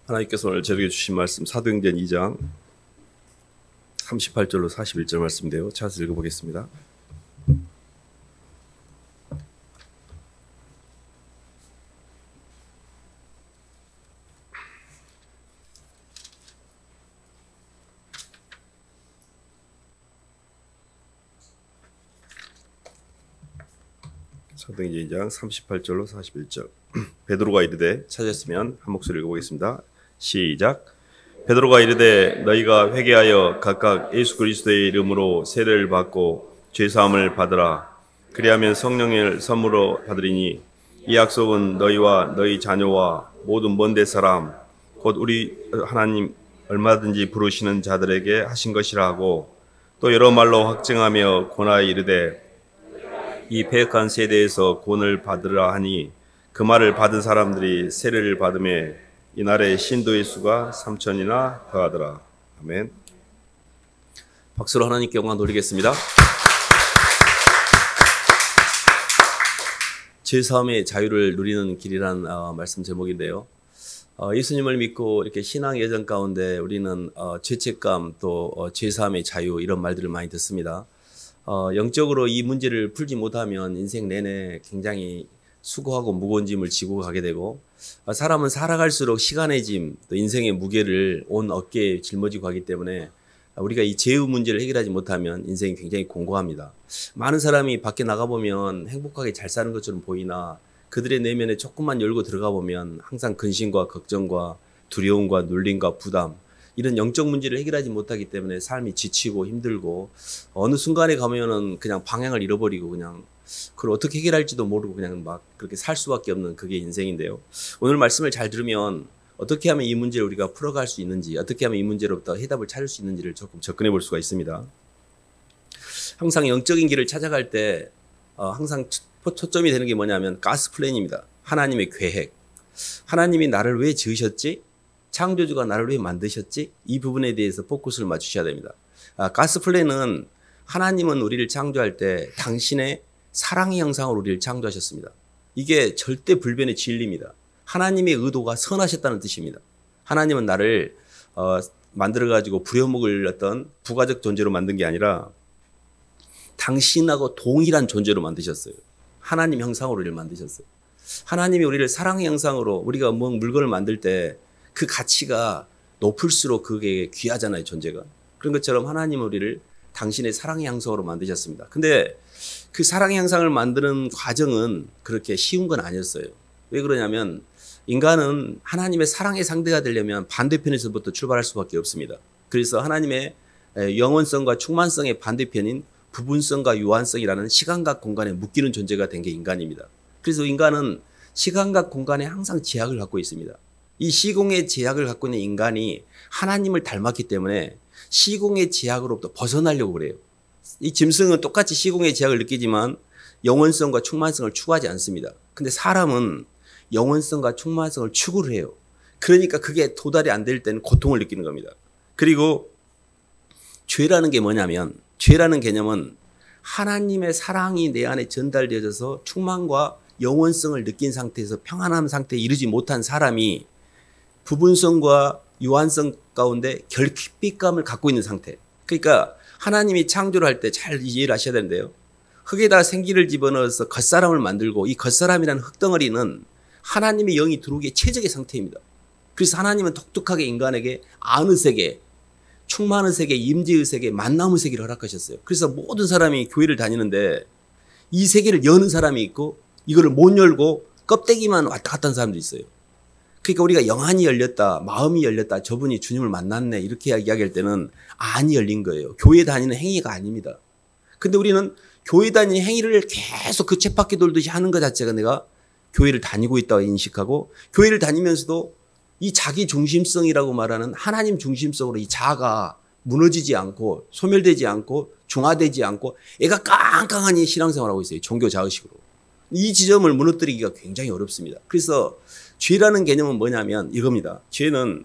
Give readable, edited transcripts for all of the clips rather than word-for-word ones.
하나님께서 오늘 저에게 주신 말씀 사도행전 2장 38절로 41절 말씀인데요. 찾아서 읽어보겠습니다. 사도행전 2장 38절로 41절. 베드로가 이르되, 찾았으면 한 목소리 읽어보겠습니다. 시작. 베드로가 이르되, 너희가 회개하여 각각 예수 그리스도의 이름으로 세례를 받고 죄사함을 받으라. 그리하면 성령을 선물로 받으리니 이 약속은 너희와 너희 자녀와 모든 먼데 사람 곧 우리 하나님 얼마든지 부르시는 자들에게 하신 것이라 하고, 또 여러 말로 확증하며 권하여 이르되, 이 패역한 세대에서 구원을 받으라 하니 그 말을 받은 사람들이 세례를 받음에 이날의 신도의 수가 3,000이나 더하더라. 아멘. 박수로 하나님께 영광 돌리겠습니다. 죄사함의 자유를 누리는 길이란 말씀 제목인데요. 예수님을 믿고 이렇게 신앙 여정 가운데 우리는 죄책감 또 죄사함의 자유 이런 말들을 많이 듣습니다. 영적으로 이 문제를 풀지 못하면 인생 내내 굉장히 수고하고 무거운 짐을 지고 가게 되고, 사람은 살아갈수록 시간의 짐, 또 인생의 무게를 온 어깨에 짊어지고 가기 때문에 우리가 이 죄의 문제를 해결하지 못하면 인생이 굉장히 공고합니다. 많은 사람이 밖에 나가보면 행복하게 잘 사는 것처럼 보이나 그들의 내면에 조금만 열고 들어가 보면 항상 근심과 걱정과 두려움과 눌림과 부담, 이런 영적 문제를 해결하지 못하기 때문에 삶이 지치고 힘들고 어느 순간에 가면은 그냥 방향을 잃어버리고 그냥 그걸 어떻게 해결할지도 모르고 그냥 막 그렇게 살 수밖에 없는 그게 인생인데요. 오늘 말씀을 잘 들으면 어떻게 하면 이 문제를 우리가 풀어갈 수 있는지, 어떻게 하면 이 문제로부터 해답을 찾을 수 있는지를 조금 접근해 볼 수가 있습니다. 항상 영적인 길을 찾아갈 때 항상 초점이 되는 게 뭐냐면 가스 플랜입니다. 하나님의 계획. 하나님이 나를 왜 지으셨지? 창조주가 나를 왜 만드셨지? 이 부분에 대해서 포커스를 맞추셔야 됩니다. 가스 플랜은 하나님은 우리를 창조할 때 당신의 사랑의 형상으로 우리를 창조하셨습니다. 이게 절대 불변의 진리입니다. 하나님의 의도가 선하셨다는 뜻입니다. 하나님은 나를 만들어가지고 부려먹을 어떤 부가적 존재로 만든 게 아니라 당신하고 동일한 존재로 만드셨어요. 하나님 형상으로 우리를 만드셨어요. 하나님이 우리를 사랑의 형상으로, 우리가 뭐 물건을 만들 때 그 가치가 높을수록 그게 귀하잖아요, 존재가. 그런 것처럼 하나님은 우리를 당신의 사랑의 형상으로 만드셨습니다. 근데 그 사랑의 형상을 만드는 과정은 그렇게 쉬운 건 아니었어요. 왜 그러냐면 인간은 하나님의 사랑의 상대가 되려면 반대편에서부터 출발할 수밖에 없습니다. 그래서 하나님의 영원성과 충만성의 반대편인 부분성과 유한성이라는 시간과 공간에 묶이는 존재가 된 게 인간입니다. 그래서 인간은 시간과 공간에 항상 제약을 갖고 있습니다. 이 시공의 제약을 갖고 있는 인간이 하나님을 닮았기 때문에 시공의 제약으로부터 벗어나려고 그래요. 이 짐승은 똑같이 시공의 제약을 느끼지만 영원성과 충만성을 추구하지 않습니다. 근데 사람은 영원성과 충만성을 추구를 해요. 그러니까 그게 도달이 안 될 때는 고통을 느끼는 겁니다. 그리고 죄라는 게 뭐냐면, 죄라는 개념은 하나님의 사랑이 내 안에 전달되어져서 충만과 영원성을 느낀 상태에서 평안한 상태에 이르지 못한 사람이 부분성과 유한성 가운데 결핍감을 갖고 있는 상태. 그러니까 하나님이 창조를 할 때 잘 이해를 하셔야 되는데요. 흙에다 생기를 집어넣어서 겉사람을 만들고 이 겉사람이라는 흙덩어리는 하나님의 영이 들어오기에 최적의 상태입니다. 그래서 하나님은 독특하게 인간에게 안의 세계, 충만의 세계, 임재의 세계, 만남의 세계를 허락하셨어요. 그래서 모든 사람이 교회를 다니는데 이 세계를 여는 사람이 있고 이거를 못 열고 껍데기만 왔다 갔다 하는 사람도 있어요. 그러니까 우리가 영안이 열렸다, 마음이 열렸다, 저분이 주님을 만났네 이렇게 이야기할 때는 안이 열린 거예요. 교회 다니는 행위가 아닙니다. 근데 우리는 교회 다니는 행위를 계속 그 쳇바퀴 돌듯이 하는 것 자체가 내가 교회를 다니고 있다고 인식하고, 교회를 다니면서도 이 자기 중심성이라고 말하는 하나님 중심성으로 이 자아가 무너지지 않고 소멸되지 않고 중화되지 않고 애가 깡깡하니 신앙생활을 하고 있어요. 종교 자의식으로. 이 지점을 무너뜨리기가 굉장히 어렵습니다. 그래서 죄라는 개념은 뭐냐면 이겁니다. 죄는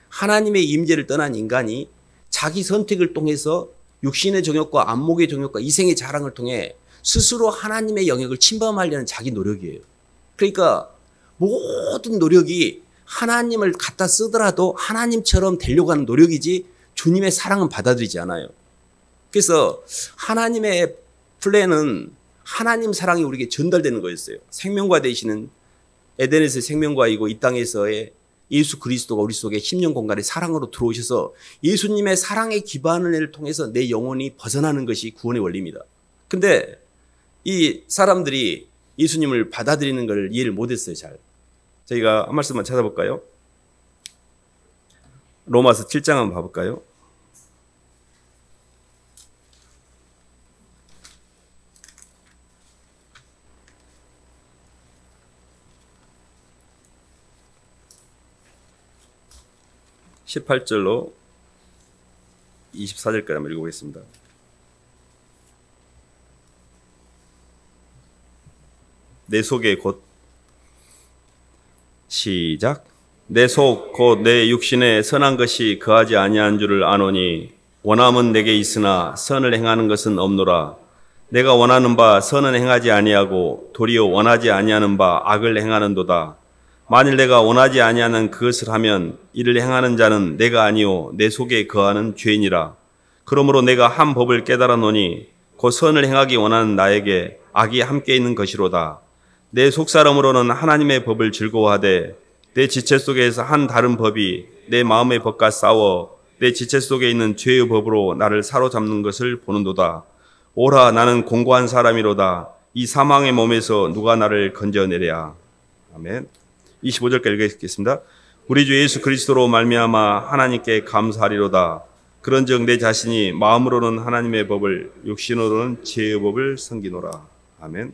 하나님의 임재를 떠난 인간이 자기 선택을 통해서 육신의 정욕과 안목의 정욕과 이생의 자랑을 통해 스스로 하나님의 영역을 침범하려는 자기 노력이에요. 그러니까 모든 노력이 하나님을 갖다 쓰더라도 하나님처럼 되려고 하는 노력이지 주님의 사랑은 받아들이지 않아요. 그래서 하나님의 플랜은 하나님 사랑이 우리에게 전달되는 거였어요. 생명과 되시는 에덴에서의 생명과이고 이 땅에서의 예수 그리스도가 우리 속에 10년 공간에 사랑으로 들어오셔서 예수님의 사랑의 기반을 통해서 내 영혼이 벗어나는 것이 구원의 원리입니다. 근데 이 사람들이 예수님을 받아들이는 걸 이해를 못했어요. 잘. 저희가 한 말씀만 찾아볼까요? 로마서 7장 한번 봐볼까요? (18절로) 24절까지 한번 읽어보겠습니다. 내 속에 곧 시작. 내 속 곧 내 육신에 선한 것이 거하지 아니한 줄을 아노니 원함은 내게 있으나 선을 행하는 것은 없노라. 내가 원하는 바 선은 행하지 아니하고 도리어 원하지 아니하는 바 악을 행하는도다. 만일 내가 원하지 아니하는 그것을 하면 이를 행하는 자는 내가 아니오 내 속에 거하는 죄인이라. 그러므로 내가 한 법을 깨달았노니 곧 선을 행하기 원하는 나에게 악이 함께 있는 것이로다. 내 속사람으로는 하나님의 법을 즐거워하되 내 지체 속에서 한 다른 법이 내 마음의 법과 싸워 내 지체 속에 있는 죄의 법으로 나를 사로잡는 것을 보는도다. 오라 나는 공고한 사람이로다. 이 사망의 몸에서 누가 나를 건져내랴. 아멘. 25절까지 읽겠습니다. 우리 주 예수 그리스도로 말미암아 하나님께 감사하리로다. 그런즉 내 자신이 마음으로는 하나님의 법을 육신으로는 죄의 법을 섬기노라. 아멘.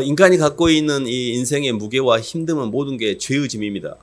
인간이 갖고 있는 이 인생의 무게와 힘듦은 모든 게 죄의 짐입니다.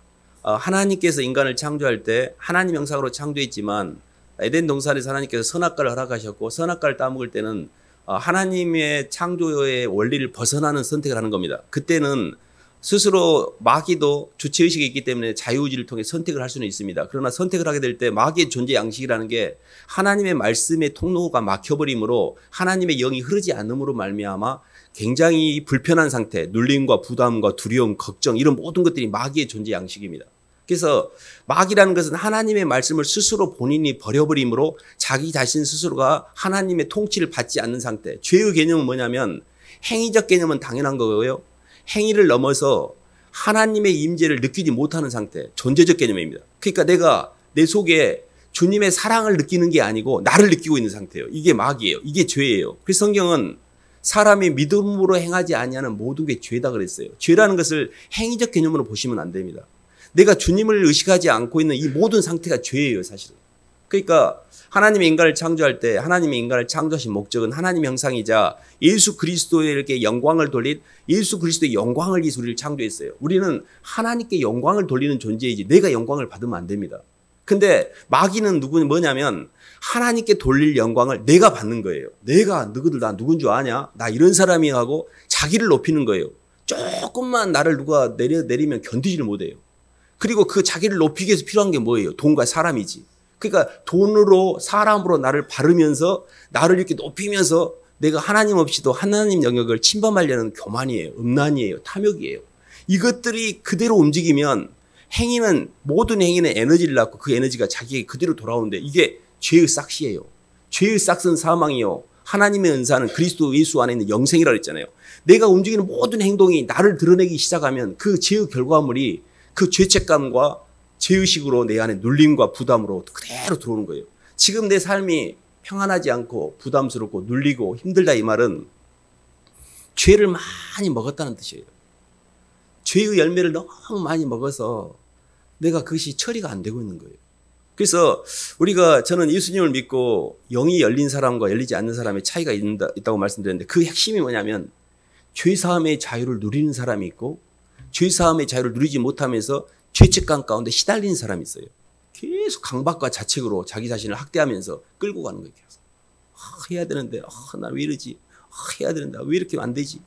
하나님께서 인간을 창조할 때 하나님 형상으로 창조했지만 에덴 동산에서 하나님께서 선악과를 허락하셨고 선악과를 따먹을 때는 하나님의 창조의 원리를 벗어나는 선택을 하는 겁니다. 그때는 스스로 마귀도 주체의식이 있기 때문에 자유의지를 통해 선택을 할 수는 있습니다. 그러나 선택을 하게 될 때 마귀의 존재 양식이라는 게 하나님의 말씀의 통로가 막혀버림으로 하나님의 영이 흐르지 않음으로 말미암아 굉장히 불편한 상태, 눌림과 부담과 두려움, 걱정 이런 모든 것들이 마귀의 존재 양식입니다. 그래서 마귀라는 것은 하나님의 말씀을 스스로 본인이 버려버림으로 자기 자신 스스로가 하나님의 통치를 받지 않는 상태. 죄의 개념은 뭐냐면 행위적 개념은 당연한 거고요. 행위를 넘어서 하나님의 임재를 느끼지 못하는 상태, 존재적 개념입니다. 그러니까 내가 내 속에 주님의 사랑을 느끼는 게 아니고 나를 느끼고 있는 상태예요. 이게 마귀예요. 이게 죄예요. 그래서 성경은 사람이 믿음으로 행하지 아니하는 모든 게 죄다 그랬어요. 죄라는 것을 행위적 개념으로 보시면 안 됩니다. 내가 주님을 의식하지 않고 있는 이 모든 상태가 죄예요, 사실은. 그러니까 하나님의 인간을 창조할 때 하나님의 인간을 창조하신 목적은 하나님 형상이자 예수 그리스도에게 영광을 돌린 예수 그리스도의 영광을 위해서 우리를 창조했어요. 우리는 하나님께 영광을 돌리는 존재이지 내가 영광을 받으면 안 됩니다. 근데 마귀는 뭐냐면 하나님께 돌릴 영광을 내가 받는 거예요. 내가 너희들 나 누군 줄 아냐? 나 이런 사람이 하고 자기를 높이는 거예요. 조금만 나를 누가 내리면 견디지를 못해요. 그리고 그 자기를 높이기 위해서 필요한 게 뭐예요? 돈과 사람이지. 그러니까 돈으로 사람으로 나를 바르면서 나를 이렇게 높이면서 내가 하나님 없이도 하나님 영역을 침범하려는 교만이에요. 음란이에요. 탐욕이에요. 이것들이 그대로 움직이면 행위는 모든 행위는 에너지를 낳고 그 에너지가 자기에게 그대로 돌아오는데 이게 죄의 싹시예요. 죄의 싹은 사망이요. 하나님의 은사는 그리스도 예수 안에 있는 영생이라고 했잖아요. 내가 움직이는 모든 행동이 나를 드러내기 시작하면 그 죄의 결과물이 그 죄책감과 죄의식으로 내 안에 눌림과 부담으로 그대로 들어오는 거예요. 지금 내 삶이 평안하지 않고 부담스럽고 눌리고 힘들다 이 말은 죄를 많이 먹었다는 뜻이에요. 죄의 열매를 너무 많이 먹어서 내가 그것이 처리가 안 되고 있는 거예요. 그래서 저는 예수님을 믿고 영이 열린 사람과 열리지 않는 사람의 차이가 있다고 말씀드렸는데 그 핵심이 뭐냐면 죄사함의 자유를 누리는 사람이 있고 죄사함의 자유를 누리지 못하면서 죄책감 가운데 시달리는 사람이 있어요. 계속 강박과 자책으로 자기 자신을 학대하면서 끌고 가는 거예요. 계속. 해야 되는데 나 왜 이러지? 해야 되는데 왜 이렇게 안 되지?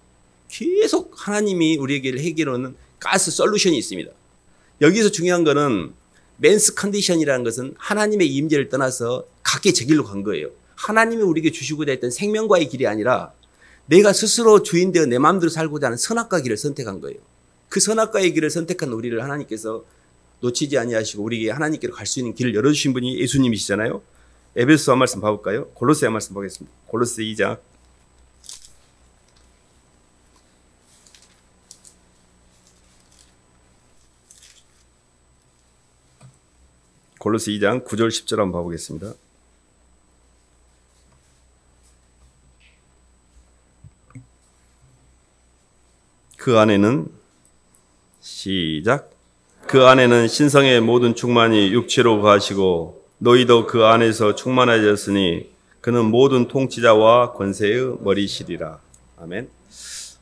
계속 하나님이 우리에게 해결하는 가스 솔루션이 있습니다. 여기서 중요한 거는 맨스 컨디션이라는 것은 하나님의 임재를 떠나서 각기 제 길로 간 거예요. 하나님이 우리에게 주시고자 했던 생명과의 길이 아니라 내가 스스로 주인되어 내 마음대로 살고자 하는 선악과 길을 선택한 거예요. 그 선악과의 길을 선택한 우리를 하나님께서 놓치지 아니하시고 우리에게 하나님께로 갈 수 있는 길을 열어주신 분이 예수님이시잖아요. 에베소 한 말씀 봐볼까요? 골로새 한 말씀 보겠습니다. 골로새 2장. 골로새 2장 9절 10절 한번 봐보겠습니다. 그 안에는 시작. 그 안에는 신성의 모든 충만이 육체로 거하시고 너희도 그 안에서 충만하였으니 그는 모든 통치자와 권세의 머리시리라. 아멘.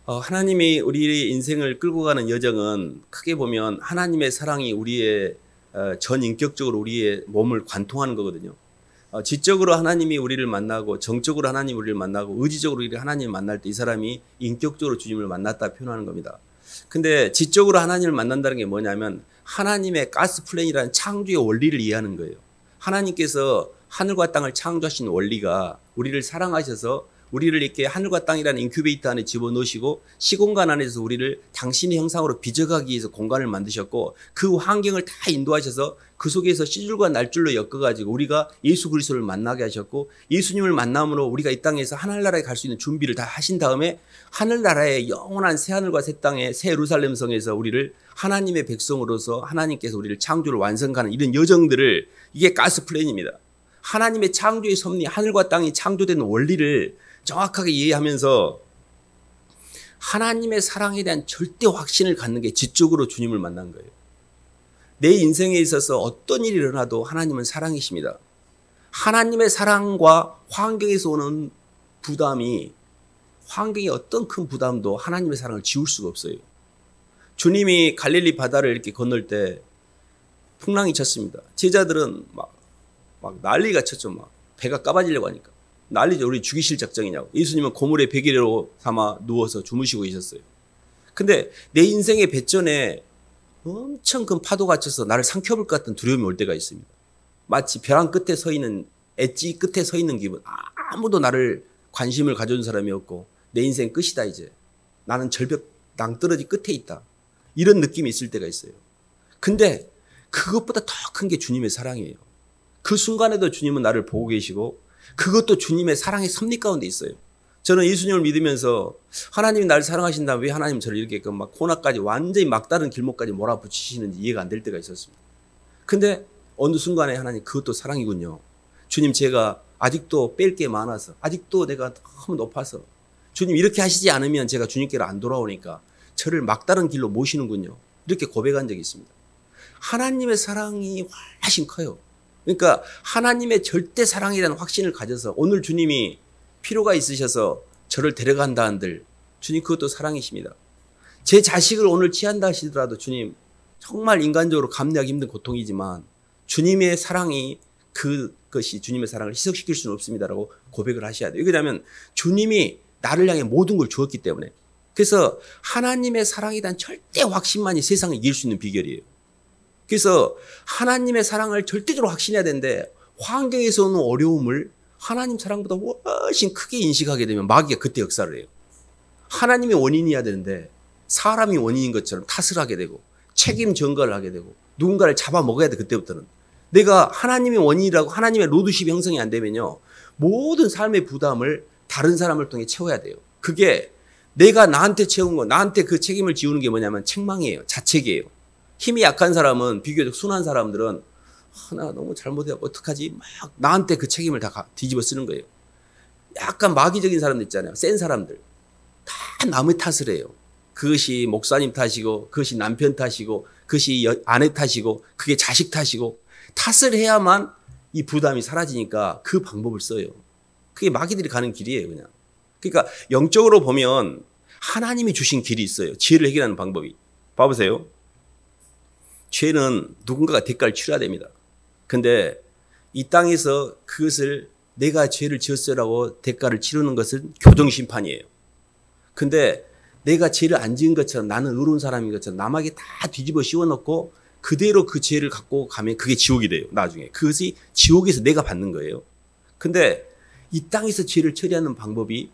하나님이 우리의 인생을 끌고 가는 여정은 크게 보면 하나님의 사랑이 우리의 전 인격적으로 우리의 몸을 관통하는 거거든요. 지적으로 하나님이 우리를 만나고 정적으로 하나님 우리를 만나고 의지적으로 우리를 하나님을 만날 때 이 사람이 인격적으로 주님을 만났다 표현하는 겁니다. 근데 지적으로 하나님을 만난다는 게 뭐냐면 하나님의 가스 플랜이라는 창조의 원리를 이해하는 거예요. 하나님께서 하늘과 땅을 창조하신 원리가 우리를 사랑하셔서 우리를 이렇게 하늘과 땅이라는 인큐베이터 안에 집어넣으시고 시공간 안에서 우리를 당신의 형상으로 빚어가기 위해서 공간을 만드셨고 그 환경을 다 인도하셔서 그 속에서 씨줄과 날줄로 엮어가지고 우리가 예수 그리스도를 만나게 하셨고 예수님을 만남으로 우리가 이 땅에서 하늘나라에 갈 수 있는 준비를 다 하신 다음에 하늘나라의 영원한 새하늘과 새 땅의 새 예루살렘 성에서 우리를 하나님의 백성으로서 하나님께서 우리를 창조를 완성하는 이런 여정들을 이게 가스 플랜입니다. 하나님의 창조의 섭리, 하늘과 땅이 창조된 원리를 정확하게 이해하면서 하나님의 사랑에 대한 절대 확신을 갖는 게 지적으로 주님을 만난 거예요. 내 인생에 있어서 어떤 일이 일어나도 하나님은 사랑이십니다. 하나님의 사랑과 환경에서 오는 부담이 환경의 어떤 큰 부담도 하나님의 사랑을 지울 수가 없어요. 주님이 갈릴리 바다를 이렇게 건널 때 풍랑이 쳤습니다. 제자들은 막 난리가 쳤죠. 막 배가 까바지려고 하니까. 난리죠. 우리 죽이실 작정이냐고. 예수님은 고물에 베개로 삼아 누워서 주무시고 계셨어요. 근데 내 인생의 배전에 엄청 큰 파도가 쳐서 나를 삼켜볼 것 같은 두려움이 올 때가 있습니다. 마치 벼랑 끝에 서 있는, 엣지 끝에 서 있는 기분. 아무도 나를 관심을 가져준 사람이 없고 내 인생 끝이다 이제. 나는 절벽 낭떠러지 끝에 있다. 이런 느낌이 있을 때가 있어요. 근데 그것보다 더 큰 게 주님의 사랑이에요. 그 순간에도 주님은 나를 보고 계시고 그것도 주님의 사랑의 섭리 가운데 있어요. 저는 예수님을 믿으면서 하나님이 나를 사랑하신다면 왜 하나님 저를 이렇게 막 코너까지 완전히 막다른 길목까지 몰아붙이시는지 이해가 안 될 때가 있었습니다. 근데 어느 순간에 하나님 그것도 사랑이군요. 주님 제가 아직도 뺄 게 많아서 아직도 내가 너무 높아서 주님 이렇게 하시지 않으면 제가 주님께로 안 돌아오니까 저를 막다른 길로 모시는군요. 이렇게 고백한 적이 있습니다. 하나님의 사랑이 훨씬 커요. 그러니까 하나님의 절대 사랑에 대한 확신을 가져서 오늘 주님이 필요가 있으셔서 저를 데려간다 한들 주님 그것도 사랑이십니다. 제 자식을 오늘 취한다 하시더라도 주님 정말 인간적으로 감내하기 힘든 고통이지만 주님의 사랑이 그것이 주님의 사랑을 희석시킬 수는 없습니다라고 고백을 하셔야 돼요. 왜냐하면 주님이 나를 향해 모든 걸 주었기 때문에. 그래서 하나님의 사랑에 대한 절대 확신만이 세상을 이길 수 있는 비결이에요. 그래서 하나님의 사랑을 절대적으로 확신해야 되는데 환경에서 오는 어려움을 하나님 사랑보다 훨씬 크게 인식하게 되면 마귀가 그때 역사를 해요. 하나님이 원인이어야 되는데 사람이 원인인 것처럼 탓을 하게 되고 책임 전가를 하게 되고 누군가를 잡아먹어야 돼. 그때부터는 내가 하나님의 원인이라고 하나님의 로드십이 형성이 안 되면요 모든 삶의 부담을 다른 사람을 통해 채워야 돼요. 그게 내가 나한테 채운 거 나한테 그 책임을 지우는 게 뭐냐면 책망이에요. 자책이에요. 힘이 약한 사람은 비교적 순한 사람들은 나 너무 잘못해서 어떡하지? 막 나한테 그 책임을 다 뒤집어 쓰는 거예요. 약간 마귀적인 사람들 있잖아요. 센 사람들. 다 남의 탓을 해요. 그것이 목사님 탓이고 그것이 남편 탓이고 그것이 아내 탓이고 그게 자식 탓이고 탓을 해야만 이 부담이 사라지니까 그 방법을 써요. 그게 마귀들이 가는 길이에요. 그냥. 그러니까 영적으로 보면 하나님이 주신 길이 있어요. 지혜를 해결하는 방법이. 봐보세요. 죄는 누군가가 대가를 치러야 됩니다. 근데 이 땅에서 그것을 내가 죄를 지었어라고 대가를 치르는 것은 교정심판이에요. 근데 내가 죄를 안 지은 것처럼 나는 의로운 사람인 것처럼 남에게 다 뒤집어 씌워놓고 그대로 그 죄를 갖고 가면 그게 지옥이 돼요. 나중에. 그것이 지옥에서 내가 받는 거예요. 근데 이 땅에서 죄를 처리하는 방법이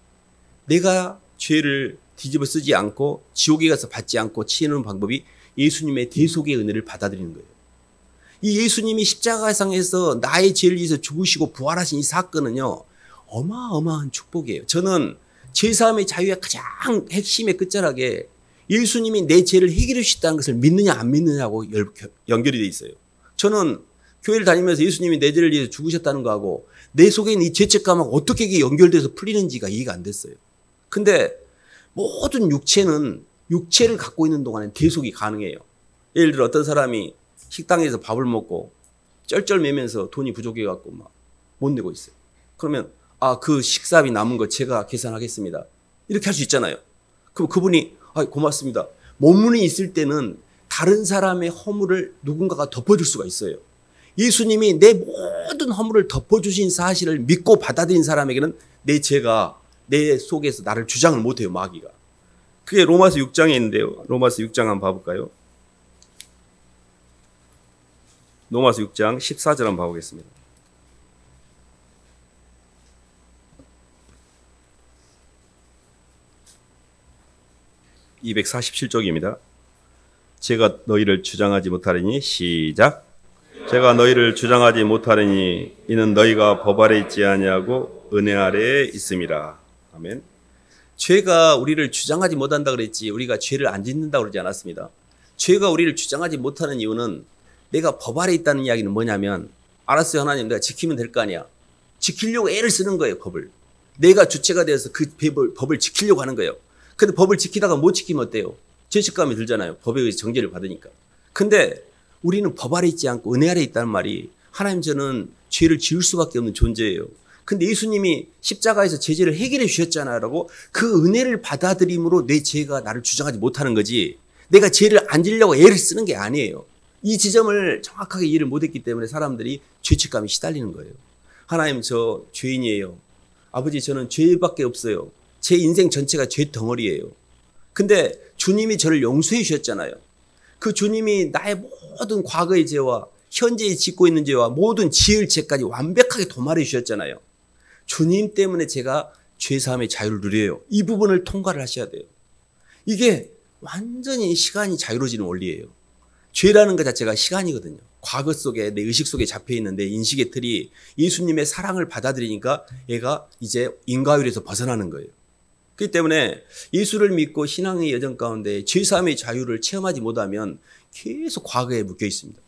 내가 죄를 뒤집어 쓰지 않고 지옥에 가서 받지 않고 치는 방법이 예수님의 대속의 은혜를 받아들이는 거예요. 이 예수님이 십자가상에서 나의 죄를 위해서 죽으시고 부활하신 이 사건은요, 어마어마한 축복이에요. 저는 제사함의 자유의 가장 핵심의 끝자락에 예수님이 내 죄를 해결해 주셨다는 것을 믿느냐 안 믿느냐하고 연결이 돼 있어요. 저는 교회를 다니면서 예수님이 내 죄를 위해서 죽으셨다는 거하고 내 속에 있는 이 죄책감하고 어떻게 이게 연결돼서 풀리는지가 이해가 안 됐어요. 근데 모든 육체는 육체를 갖고 있는 동안에 대속이 가능해요. 예를 들어 어떤 사람이 식당에서 밥을 먹고 쩔쩔매면서 돈이 부족해갖고 막 못 내고 있어요. 그러면 그 식사비 남은 거 제가 계산하겠습니다. 이렇게 할 수 있잖아요. 그럼 그분이 고맙습니다. 몸문이 있을 때는 다른 사람의 허물을 누군가가 덮어줄 수가 있어요. 예수님이 내 모든 허물을 덮어주신 사실을 믿고 받아들인 사람에게는 내 죄가 내 속에서 나를 주장을 못해요. 마귀가. 그게 로마서 6장에 있는데요. 로마서 6장 한번 봐볼까요? 로마서 6장 14절 한번 봐보겠습니다. (247쪽입니다) 제가 너희를 주장하지 못하리니 시작. 제가 너희를 주장하지 못하리니 이는 너희가 법 아래 있지 아니하고 은혜 아래에 있음이라. 아멘. 죄가 우리를 주장하지 못한다 그랬지 우리가 죄를 안 짓는다 그러지 않았습니다. 죄가 우리를 주장하지 못하는 이유는 내가 법 아래 있다는 이야기는 뭐냐면, 알았어요 하나님, 내가 지키면 될 거 아니야. 지키려고 애를 쓰는 거예요. 법을. 내가 주체가 되어서 그 법을 지키려고 하는 거예요. 근데 법을 지키다가 못 지키면 어때요? 죄책감이 들잖아요. 법에 의해서 정죄를 받으니까. 근데 우리는 법 아래 있지 않고 은혜 아래 있다는 말이, 하나님 저는 죄를 지을 수밖에 없는 존재예요. 근데 예수님이 십자가에서 제 죄를 해결해 주셨잖아요 라고 그 은혜를 받아들임으로 내 죄가 나를 주장하지 못하는 거지, 내가 죄를 안 지려고 애를 쓰는 게 아니에요. 이 지점을 정확하게 이해를 못했기 때문에 사람들이 죄책감이 시달리는 거예요. 하나님 저 죄인이에요. 아버지 저는 죄밖에 없어요. 제 인생 전체가 죄 덩어리예요. 근데 주님이 저를 용서해 주셨잖아요. 그 주님이 나의 모든 과거의 죄와 현재에 짓고 있는 죄와 모든 지을 죄까지 완벽하게 도말해 주셨잖아요. 주님 때문에 제가 죄사함의 자유를 누려요. 이 부분을 통과를 하셔야 돼요. 이게 완전히 시간이 자유로워지는 원리예요. 죄라는 것 자체가 시간이거든요. 과거 속에 내 의식 속에 잡혀있는 내 인식의 틀이 예수님의 사랑을 받아들이니까 얘가 이제 인과율에서 벗어나는 거예요. 그렇기 때문에 예수를 믿고 신앙의 여정 가운데 죄사함의 자유를 체험하지 못하면 계속 과거에 묶여 있습니다.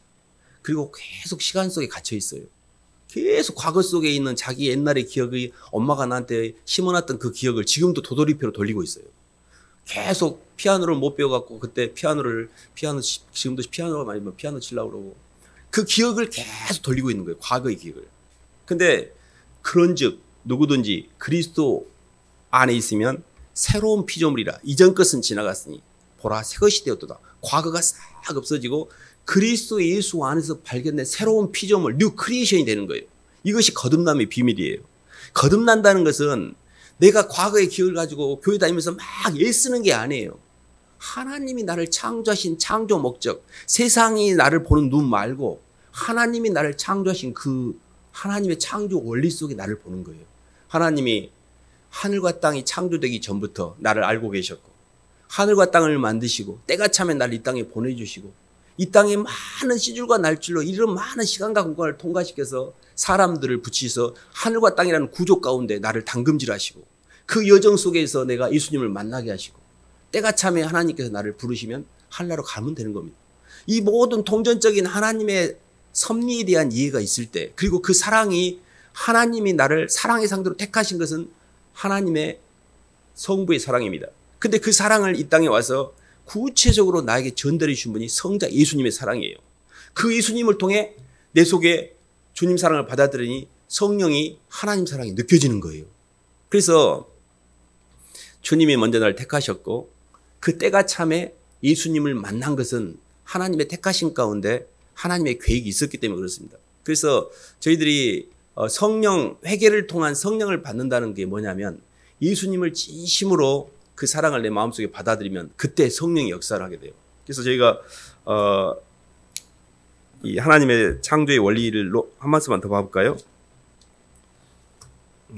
그리고 계속 시간 속에 갇혀 있어요. 계속 과거 속에 있는 자기 옛날의 기억이, 엄마가 나한테 심어놨던 그 기억을 지금도 도돌이표로 돌리고 있어요. 계속 피아노를 못 배워갖고 그때 지금도 피아노가 많이 피아노 치려고 그러고 그 기억을 계속 돌리고 있는 거예요. 과거의 기억을. 근데 그런즉 누구든지 그리스도 안에 있으면 새로운 피조물이라. 이전 것은 지나갔으니 보라 새 것이 되었도다. 과거가 싹 없어지고 그리스도 예수 안에서 발견된 새로운 피조물, 뉴 크리에이션이 되는 거예요. 이것이 거듭남의 비밀이에요. 거듭난다는 것은 내가 과거의 기억을 가지고 교회 다니면서 막 애쓰는 게 아니에요. 하나님이 나를 창조하신 창조 목적, 세상이 나를 보는 눈 말고 하나님이 나를 창조하신 그 하나님의 창조 원리 속에 나를 보는 거예요. 하나님이 하늘과 땅이 창조되기 전부터 나를 알고 계셨고, 하늘과 땅을 만드시고 때가 차면 나를 이 땅에 보내주시고, 이 땅에 많은 씨줄과 날줄로 이런 많은 시간과 공간을 통과시켜서 사람들을 붙이셔서 하늘과 땅이라는 구조 가운데 나를 담금질하시고, 그 여정 속에서 내가 예수님을 만나게 하시고, 때가 차면 하나님께서 나를 부르시면 하늘나라로 가면 되는 겁니다. 이 모든 통전적인 하나님의 섭리에 대한 이해가 있을 때, 그리고 그 사랑이 하나님이 나를 사랑의 상대로 택하신 것은 하나님의 성부의 사랑입니다. 근데 그 사랑을 이 땅에 와서 구체적으로 나에게 전달해 주신 분이 성자 예수님의 사랑이에요. 그 예수님을 통해 내 속에 주님 사랑을 받아들이니 성령이 하나님 사랑이 느껴지는 거예요. 그래서 주님이 먼저 나를 택하셨고, 그 때가 참에 예수님을 만난 것은 하나님의 택하신 가운데 하나님의 계획이 있었기 때문에 그렇습니다. 그래서 저희들이 성령, 회개를 통한 성령을 받는다는 게 뭐냐면, 예수님을 진심으로 그 사랑을 내 마음속에 받아들이면 그때 성령이 역사를 하게 돼요. 그래서 저희가 이 하나님의 창조의 원리를 한 말씀만 더 봐볼까요?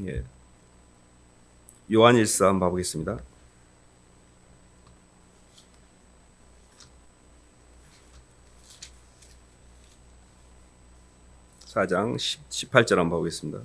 예. 요한일서 한번 봐보겠습니다. 4장 18절 한번 보겠습니다.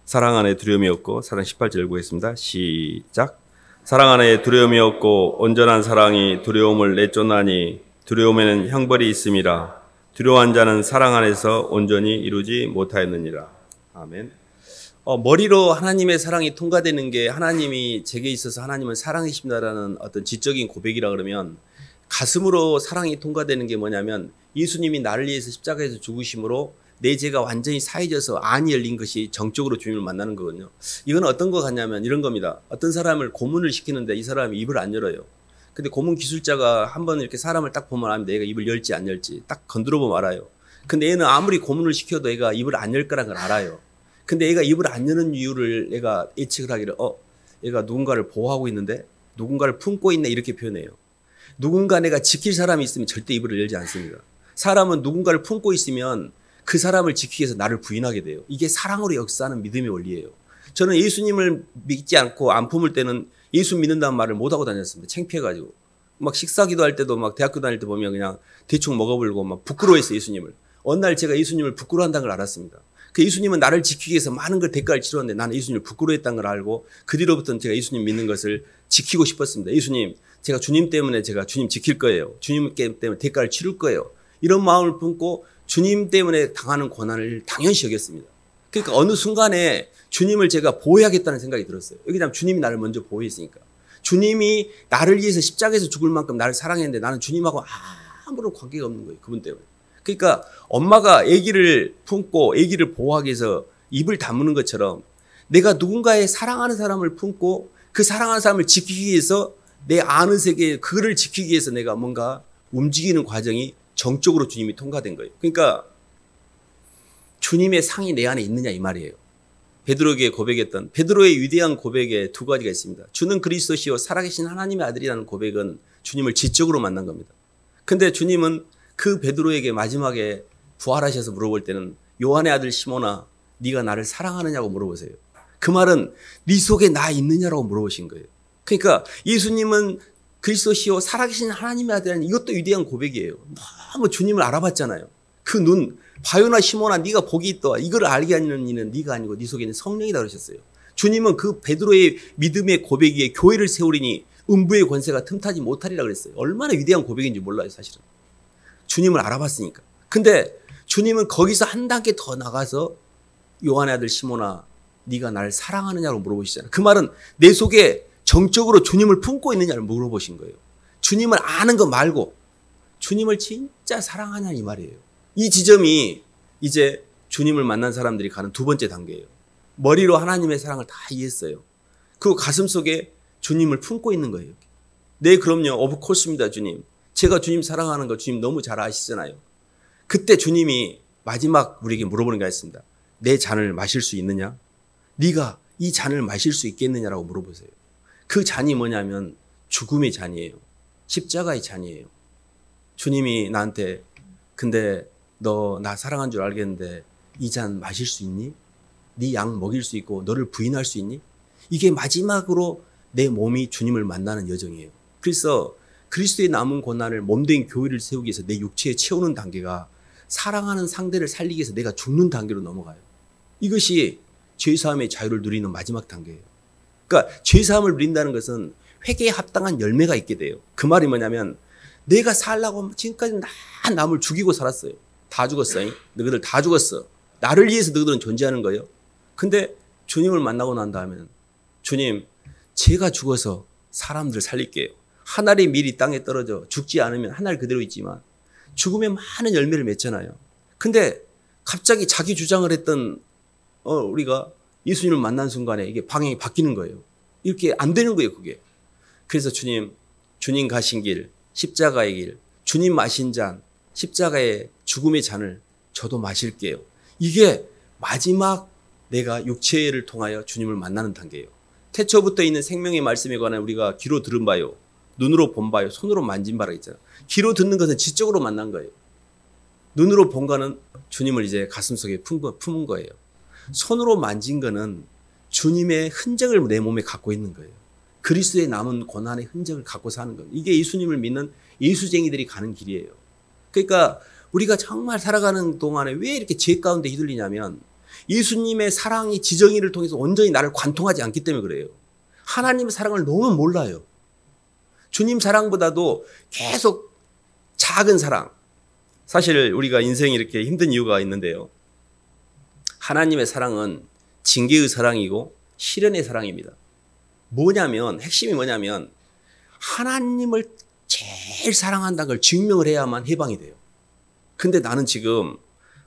사랑 안에 두려움이 없고, 4장 18절 보겠습니다. 시작. 사랑 안에 두려움이 없고 온전한 사랑이 두려움을 내쫓나니 두려움에는 형벌이 있음이라. 두려워한 자는 사랑 안에서 온전히 이루지 못하였느니라. 아멘. 머리로 하나님의 사랑이 통과되는 게 하나님이 제게 있어서 하나님은 사랑이십니다라는 어떤 지적인 고백이라 그러면, 가슴으로 사랑이 통과되는 게 뭐냐면 예수님이 나를 위해서 십자가에서 죽으심으로 내 죄가 완전히 사해져서 안이 열린 것이 정적으로 주님을 만나는 거거든요. 이건 어떤 거 같냐면 이런 겁니다. 어떤 사람을 고문을 시키는데 이 사람이 입을 안 열어요. 근데 고문 기술자가 한번 이렇게 사람을 딱 보면 압니다. 얘가 입을 열지 안 열지. 딱 건드려 보면 알아요. 근데 얘는 아무리 고문을 시켜도 얘가 입을 안 열 거라는 걸 알아요. 근데 얘가 입을 안 여는 이유를 얘가 예측을 하기를, 얘가 누군가를 보호하고 있는데, 누군가를 품고 있네, 이렇게 표현해요. 누군가 내가 지킬 사람이 있으면 절대 입을 열지 않습니다. 사람은 누군가를 품고 있으면 그 사람을 지키기 위해서 나를 부인하게 돼요. 이게 사랑으로 역사하는 믿음의 원리예요. 저는 예수님을 믿지 않고 안 품을 때는 예수 믿는다는 말을 못하고 다녔습니다. 창피해가지고. 막 식사기도 할 때도 막 대학교 다닐 때 보면 그냥 대충 먹어불고 막 부끄러워했어요, 예수님을. 어느 날 제가 예수님을 부끄러워한다는 걸 알았습니다. 그 예수님은 나를 지키기 위해서 많은 걸 대가를 치렀는데 나는 예수님을 부끄러워했다는 걸 알고, 그 뒤로부터는 제가 예수님 믿는 것을 지키고 싶었습니다. 예수님, 제가 주님 때문에 제가 주님 지킬 거예요. 주님 때문에 대가를 치를 거예요. 이런 마음을 품고 주님 때문에 당하는 고난을 당연시 여겼습니다. 그러니까 어느 순간에 주님을 제가 보호해야겠다는 생각이 들었어요. 왜냐하면 주님이 나를 먼저 보호했으니까. 주님이 나를 위해서 십자가에서 죽을 만큼 나를 사랑했는데 나는 주님하고 아무런 관계가 없는 거예요. 그분 때문에. 그러니까 엄마가 아기를 품고 아기를 보호하기 위해서 입을 다무는 것처럼, 내가 누군가의 사랑하는 사람을 품고 그 사랑하는 사람을 지키기 위해서 내 아는 세계, 그를 지키기 위해서 내가 뭔가 움직이는 과정이 정적으로 주님이 통과된 거예요. 그러니까 주님의 상이 내 안에 있느냐 이 말이에요. 베드로에게 고백했던 베드로의 위대한 고백에 두 가지가 있습니다. 주는 그리스도시요 살아계신 하나님의 아들이라는 고백은 주님을 지적으로 만난 겁니다. 근데 주님은 그 베드로에게 마지막에 부활하셔서 물어볼 때는, 요한의 아들 시몬아, 네가 나를 사랑하느냐고 물어보세요. 그 말은 네 속에 나 있느냐라고 물어보신 거예요. 그러니까 예수님은 그리스도시요 살아계신 하나님의 아들이라는, 이것도 위대한 고백이에요. 너무 주님을 알아봤잖아요. 그 눈, 바요나 시몬아 네가 복이 있다. 이걸 알게 하는 이는 네가 아니고 네 속에 있는 성령이다 그러셨어요. 주님은 그 베드로의 믿음의 고백에 교회를 세우리니 음부의 권세가 틈타지 못하리라 그랬어요. 얼마나 위대한 고백인지 몰라요, 사실은. 주님을 알아봤으니까. 근데 주님은 거기서 한 단계 더 나가서 요한의 아들 시몬아 네가 나를 사랑하느냐고 물어보시잖아요. 그 말은 내 속에 정적으로 주님을 품고 있느냐를 물어보신 거예요. 주님을 아는 거 말고 주님을 진짜 사랑하냐 이 말이에요. 이 지점이 이제 주님을 만난 사람들이 가는 두 번째 단계예요. 머리로 하나님의 사랑을 다 이해했어요. 그리고 가슴속에 주님을 품고 있는 거예요. 네, 그럼요. 오브 코스입니다, 주님. 제가 주님 사랑하는 거 주님 너무 잘 아시잖아요. 그때 주님이 마지막 우리에게 물어보는 게 있습니다. 내 잔을 마실 수 있느냐? 네가 이 잔을 마실 수 있겠느냐라고 물어보세요. 그 잔이 뭐냐면 죽음의 잔이에요. 십자가의 잔이에요. 주님이 나한테, 근데 너 나 사랑한 줄 알겠는데 이 잔 마실 수 있니? 네 양 먹일 수 있고 너를 부인할 수 있니? 이게 마지막으로 내 몸이 주님을 만나는 여정이에요. 그래서 그리스도의 남은 고난을 몸된 교회를 세우기 위해서 내 육체에 채우는 단계가 사랑하는 상대를 살리기 위해서 내가 죽는 단계로 넘어가요. 이것이 죄사함의 자유를 누리는 마지막 단계예요. 그러니까 죄사함을 누린다는 것은 회개에 합당한 열매가 있게 돼요. 그 말이 뭐냐면 내가 살라고 지금까지 다 남을 죽이고 살았어요. 다 죽었어. 너희들 다 죽었어. 나를 위해서 너희들은 존재하는 거예요. 근데 주님을 만나고 난 다음에는 주님, 제가 죽어서 사람들을 살릴게요. 한 알의 밀이 땅에 떨어져 죽지 않으면 한 알 그대로 있지만 죽으면 많은 열매를 맺잖아요. 근데 갑자기 자기 주장을 했던 우리가 예수님을 만난 순간에 이게 방향이 바뀌는 거예요. 이렇게 안 되는 거예요, 그게. 그래서 주님 가신 길, 십자가의 길, 주님 마신 잔, 십자가의 죽음의 잔을 저도 마실게요. 이게 마지막 내가 육체를 통하여 주님을 만나는 단계예요. 태초부터 있는 생명의 말씀에 관한 우리가 귀로 들은 바요, 눈으로 본 바요, 손으로 만진 바라 있잖아요. 귀로 듣는 것은 지적으로 만난 거예요. 눈으로 본 거는 주님을 이제 가슴속에 품은 거예요. 손으로 만진 거는 주님의 흔적을 내 몸에 갖고 있는 거예요. 그리스도의 남은 고난의 흔적을 갖고 사는 거예요. 이게 예수님을 믿는 예수쟁이들이 가는 길이에요. 그러니까 우리가 정말 살아가는 동안에 왜 이렇게 죄 가운데 휘둘리냐면 예수님의 사랑이 지정의를 통해서 온전히 나를 관통하지 않기 때문에 그래요. 하나님의 사랑을 너무 몰라요. 주님 사랑보다도 계속 작은 사랑. 사실 우리가 인생이 이렇게 힘든 이유가 있는데요. 하나님의 사랑은 징계의 사랑이고 실현의 사랑입니다. 뭐냐면 핵심이 뭐냐면 하나님을 제일 사랑한다는 걸 증명을 해야만 해방이 돼요. 근데 나는 지금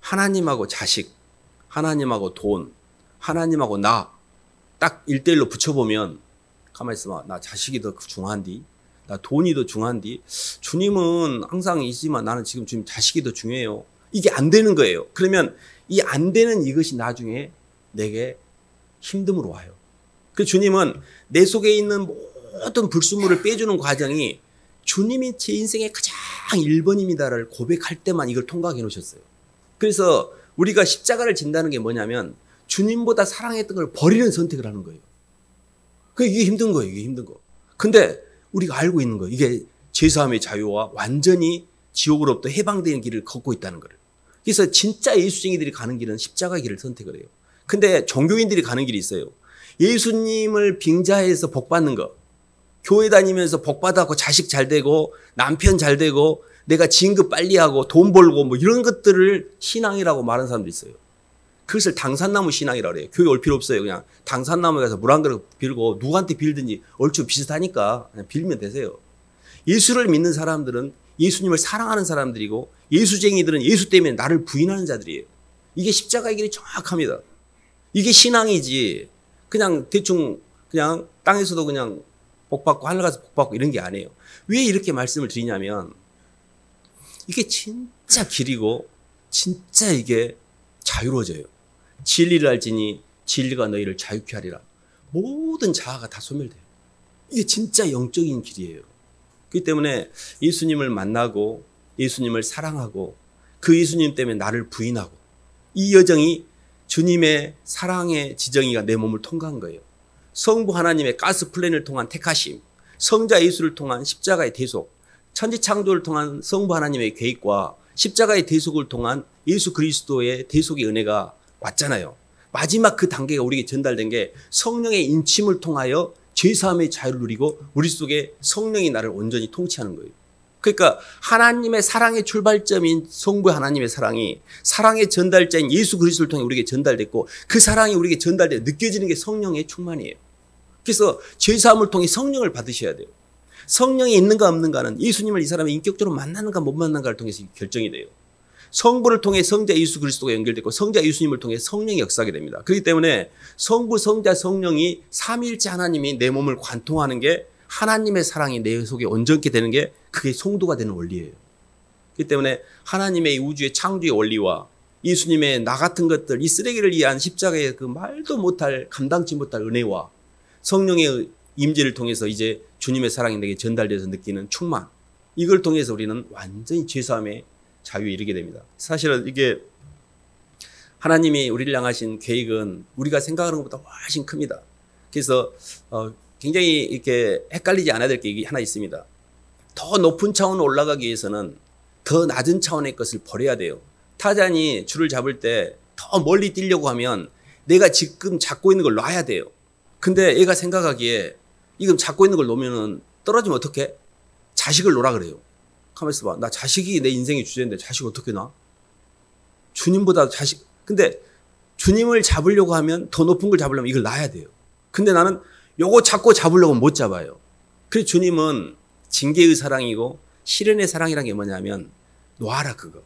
하나님하고 자식, 하나님하고 돈, 하나님하고 나 딱 1대1로 붙여보면 가만히 있어봐. 나 자식이 더 중요한디, 나 돈이 더 중요한디, 주님은 항상 있지만 나는 지금 자식이 더 중요해요. 이게 안 되는 거예요. 그러면 이 안 되는 이것이 나중에 내게 힘듦으로 와요. 그 주님은 내 속에 있는 모든 불순물을 빼주는 과정이 주님이 제 인생의 가장 1번입니다를 고백할 때만 이걸 통과해 놓으셨어요. 그래서 우리가 십자가를 진다는 게 뭐냐면 주님보다 사랑했던 걸 버리는 선택을 하는 거예요. 이게 힘든 거예요. 이게 힘든 거. 근데 우리가 알고 있는 거예요. 이게 죄사함의 자유와 완전히 지옥으로부터 해방되는 길을 걷고 있다는 거예요. 그래서 진짜 예수쟁이들이 가는 길은 십자가 길을 선택을 해요. 근데 종교인들이 가는 길이 있어요. 예수님을 빙자해서 복 받는 거. 교회 다니면서 복 받아갖고 자식 잘 되고 남편 잘 되고 내가 진급 빨리 하고 돈 벌고 뭐 이런 것들을 신앙이라고 말하는 사람도 있어요. 그것을 당산나무 신앙이라고 해요. 교회 올 필요 없어요. 그냥 당산나무에 가서 물 한 그릇 빌고 누구한테 빌든지 얼추 비슷하니까 그냥 빌면 되세요. 예수를 믿는 사람들은 예수님을 사랑하는 사람들이고 예수쟁이들은 예수 때문에 나를 부인하는 자들이에요. 이게 십자가의 길이 정확합니다. 이게 신앙이지 그냥 대충 그냥 땅에서도 그냥 복 받고 하늘 가서 복 받고 이런 게 아니에요. 왜 이렇게 말씀을 드리냐면 이게 진짜 길이고 진짜 이게 자유로워져요. 진리를 알지니 진리가 너희를 자유케 하리라. 모든 자아가 다 소멸돼요. 이게 진짜 영적인 길이에요. 그렇기 때문에 예수님을 만나고 예수님을 사랑하고 그 예수님 때문에 나를 부인하고 이 여정이 주님의 사랑의 지정의가 내 몸을 통과한 거예요. 성부 하나님의 가스 플랜을 통한 택하심, 성자 예수를 통한 십자가의 대속, 천지창조를 통한 성부 하나님의 계획과 십자가의 대속을 통한 예수 그리스도의 대속의 은혜가 왔잖아요. 마지막 그 단계가 우리에게 전달된 게 성령의 인침을 통하여 죄사함의 자유를 누리고 우리 속에 성령이 나를 온전히 통치하는 거예요. 그러니까 하나님의 사랑의 출발점인 성부 하나님의 사랑이 사랑의 전달자인 예수 그리스도를 통해 우리에게 전달됐고 그 사랑이 우리에게 전달돼 느껴지는 게 성령의 충만이에요. 그래서 죄사함을 통해 성령을 받으셔야 돼요. 성령이 있는가 없는가는 예수님을 이 사람이 인격적으로 만나는가 못 만나는가를 통해서 결정이 돼요. 성부를 통해 성자 예수 그리스도가 연결됐고 성자 예수님을 통해 성령이 역사하게 됩니다. 그렇기 때문에 성부, 성자, 성령이 삼위일체 하나님이 내 몸을 관통하는 게 하나님의 사랑이 내 속에 온전케 되는 게 그게 성도가 되는 원리예요. 그렇기 때문에 하나님의 우주의 창조의 원리와 예수님의 나 같은 것들, 이 쓰레기를 위한 십자가의 그 말도 못할 감당치 못할 은혜와 성령의 임재를 통해서 이제 주님의 사랑이 내게 전달돼서 느끼는 충만, 이걸 통해서 우리는 완전히 죄사함의 자유에 이르게 됩니다. 사실은 이게 하나님이 우리를 향하신 계획은 우리가 생각하는 것보다 훨씬 큽니다. 그래서 굉장히 이렇게 헷갈리지 않아야 될 게 하나 있습니다. 더 높은 차원으로 올라가기 위해서는 더 낮은 차원의 것을 버려야 돼요. 타잔이 줄을 잡을 때 더 멀리 뛰려고 하면 내가 지금 잡고 있는 걸 놔야 돼요. 근데 얘가 생각하기에 이거 잡고 있는 걸 놓으면 떨어지면 어떡해? 자식을 놓으라 그래요. 가만히 있어봐. 나 자식이 내 인생의 주제인데 자식 어떻게 놔? 주님보다 자식. 근데 주님을 잡으려고 하면 더 높은 걸 잡으려면 이걸 놔야 돼요. 근데 나는 요거 잡고 잡으려고 못 잡아요. 그래서 주님은 징계의 사랑이고 실현의 사랑이라는 게 뭐냐면 놔라 그거.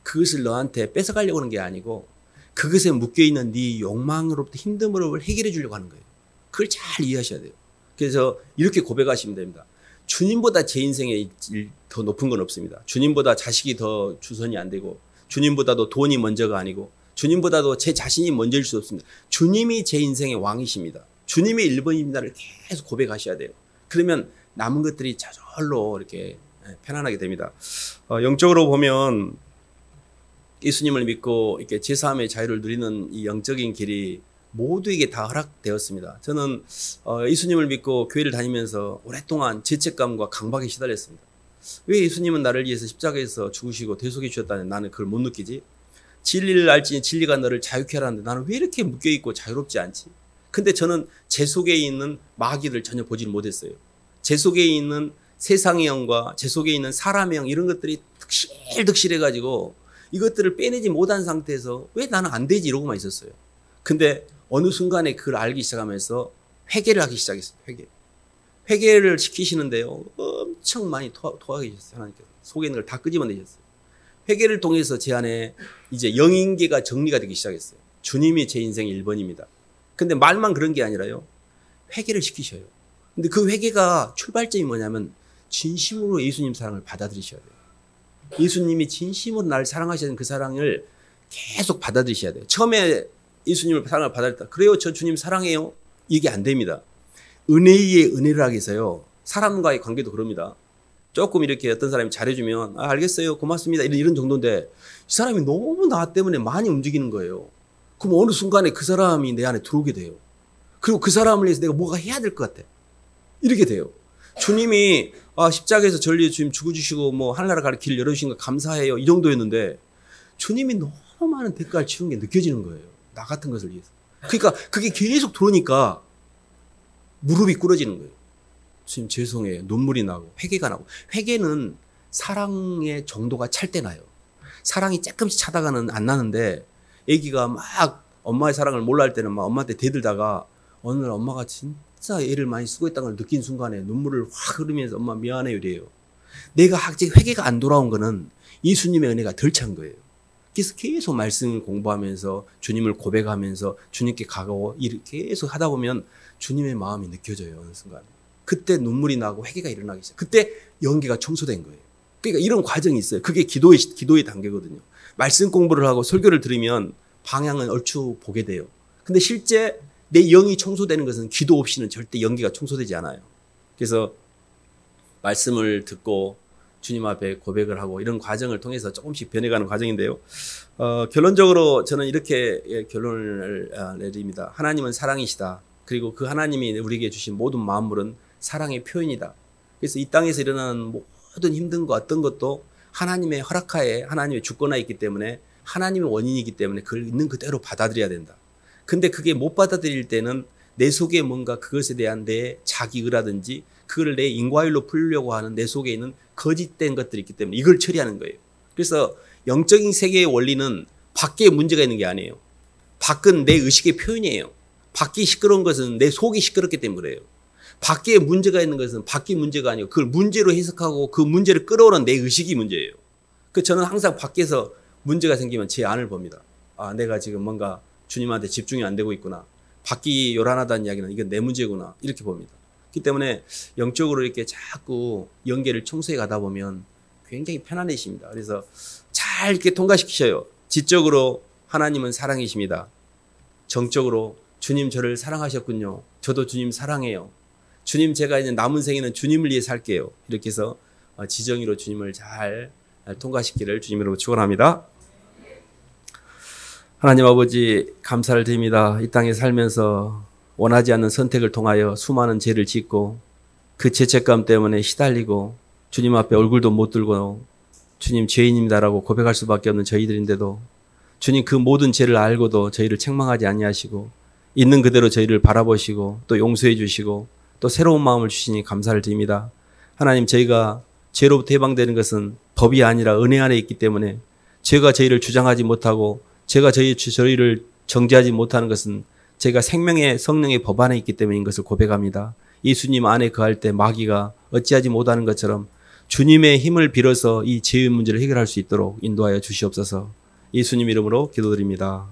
그것을 너한테 뺏어가려고 하는 게 아니고 그것에 묶여있는 네 욕망으로부터 힘듦으로 해결해 주려고 하는 거예요. 그걸 잘 이해하셔야 돼요. 그래서 이렇게 고백하시면 됩니다. 주님보다 제 인생에 더 높은 건 없습니다. 주님보다 자식이 더 주선이 안 되고 주님보다도 돈이 먼저가 아니고 주님보다도 제 자신이 먼저일 수 없습니다. 주님이 제 인생의 왕이십니다. 주님의 1번입니다를 계속 고백하셔야 돼요. 그러면 남은 것들이 저절로 이렇게 편안하게 됩니다. 영적으로 보면 예수님을 믿고 이렇게 제사함의 자유를 누리는 이 영적인 길이 모두에게 다 허락되었습니다. 저는 예수님을 믿고 교회를 다니면서 오랫동안 죄책감과 강박에 시달렸습니다. 왜 예수님은 나를 위해서 십자가에서 죽으시고 대속해 주셨다는 나는 그걸 못 느끼지? 진리를 알지니 진리가 너를 자유케 하라는데 나는 왜 이렇게 묶여있고 자유롭지 않지? 근데 저는 제 속에 있는 마귀를 전혀 보지를 못했어요. 제 속에 있는 세상의 영과 제 속에 있는 사람의 영 이런 것들이 득실해가지고 이것들을 빼내지 못한 상태에서 왜 나는 안 되지 이러고만 있었어요. 근데 어느 순간에 그걸 알기 시작하면서 회개를 하기 시작했어요. 회개를 시키시는데요. 엄청 많이 토하게 하셨어요. 하나님께서 속에 있는 걸 다 끄집어내셨어요. 회개를 통해서 제 안에 이제 영인계가 정리가 되기 시작했어요. 주님이 제 인생의 1번입니다. 근데 말만 그런 게 아니라요. 회개를 시키셔요. 근데 그 회개가 출발점이 뭐냐면 진심으로 예수님 사랑을 받아들이셔야 돼요. 예수님이 진심으로 나를 사랑하시는 그 사랑을 계속 받아들이셔야 돼요. 처음에 예수님을 사랑을 받아들였다. 그래요, 저 주님 사랑해요. 이게 안 됩니다. 은혜 위에 은혜를 하기 위해서요. 사람과의 관계도 그럽니다. 조금 이렇게 어떤 사람이 잘해주면 알겠어요, 고맙습니다 이런 정도인데 이 사람이 너무 나 때문에 많이 움직이는 거예요. 그럼 어느 순간에 그 사람이 내 안에 들어오게 돼요. 그리고 그 사람을 위해서 내가 뭐가 해야 될 것 같아. 이렇게 돼요. 주님이 십자가에서 저를 위해 주님 죽어주시고 뭐 하늘나라 갈 길 열어주신 거 감사해요 이 정도였는데 주님이 너무 많은 대가를 치른 게 느껴지는 거예요. 나 같은 것을 위해서. 그러니까 그게 계속 들어오니까 무릎이 꿇어지는 거예요. 주님 죄송해요. 눈물이 나고 회개가 나고. 회개는 사랑의 정도가 찰 때 나요. 사랑이 조금씩 차다가는 안 나는데 애기가 막 엄마의 사랑을 몰라 할 때는 막 엄마한테 대들다가 어느 날 엄마가 진짜 애를 많이 수고했다는 걸 느낀 순간에 눈물을 확 흐르면서 엄마 미안해요 이래요. 내가 아직 회개가 안 돌아온 거는 예수님의 은혜가 덜 찬 거예요. 그래서 계속 말씀을 공부하면서 주님을 고백하면서 주님께 가고 이렇게 계속 하다 보면 주님의 마음이 느껴져요. 어느 순간. 그때 눈물이 나고 회개가 일어나기 시작. 그때 영계가 청소된 거예요. 그러니까 이런 과정이 있어요. 그게 기도의 단계거든요. 말씀 공부를 하고 설교를 들으면 방향은 얼추 보게 돼요. 근데 실제 내 영이 청소되는 것은 기도 없이는 절대 영계가 청소되지 않아요. 그래서 말씀을 듣고 주님 앞에 고백을 하고 이런 과정을 통해서 조금씩 변해가는 과정인데요. 결론적으로 저는 이렇게 결론을 내립니다. 하나님은 사랑이시다. 그리고 그 하나님이 우리에게 주신 모든 만물은 사랑의 표현이다. 그래서 이 땅에서 일어나는 모든 힘든 것 어떤 것도 하나님의 허락하에 하나님의 주권하에 있기 때문에 하나님의 원인이기 때문에 그걸 있는 그대로 받아들여야 된다. 근데 그게 못 받아들일 때는 내 속에 뭔가 그것에 대한 내 자기의라든지 그걸 내 인과율로 풀려고 하는 내 속에 있는 거짓된 것들이 있기 때문에 이걸 처리하는 거예요. 그래서 영적인 세계의 원리는 밖에 문제가 있는 게 아니에요. 밖은 내 의식의 표현이에요. 밖이 시끄러운 것은 내 속이 시끄럽기 때문에 그래요. 밖에 문제가 있는 것은 밖이 문제가 아니고 그걸 문제로 해석하고 그 문제를 끌어오는 내 의식이 문제예요. 그 저는 항상 밖에서 문제가 생기면 제 안을 봅니다. 내가 지금 뭔가 주님한테 집중이 안 되고 있구나. 밖이 요란하다는 이야기는 이건 내 문제구나. 이렇게 봅니다. 그렇기 때문에 영적으로 이렇게 자꾸 영계를 청소해 가다 보면 굉장히 편안해집니다. 그래서 잘 이렇게 통과시키셔요. 지적으로 하나님은 사랑이십니다. 정적으로 주님 저를 사랑하셨군요. 저도 주님 사랑해요. 주님 제가 이제 남은 생에는 주님을 위해 살게요. 이렇게 해서 지정의로 주님을 잘 통과시키기를 주님으로 축원합니다. 하나님 아버지 감사를 드립니다. 이 땅에 살면서 원하지 않는 선택을 통하여 수많은 죄를 짓고 그 죄책감 때문에 시달리고 주님 앞에 얼굴도 못 들고 주님 죄인입니다라고 고백할 수밖에 없는 저희들인데도 주님 그 모든 죄를 알고도 저희를 책망하지 아니하시고 있는 그대로 저희를 바라보시고 또 용서해 주시고 또 새로운 마음을 주시니 감사를 드립니다. 하나님 저희가 죄로부터 해방되는 것은 법이 아니라 은혜 안에 있기 때문에 죄가 저희를 주장하지 못하고 죄가 저희를 정죄하지 못하는 것은 제가 생명의 성령의 법 안에 있기 때문인 것을 고백합니다. 예수님 안에 거할 때 마귀가 어찌하지 못하는 것처럼 주님의 힘을 빌어서 이 죄의 문제를 해결할 수 있도록 인도하여 주시옵소서. 예수님 이름으로 기도드립니다.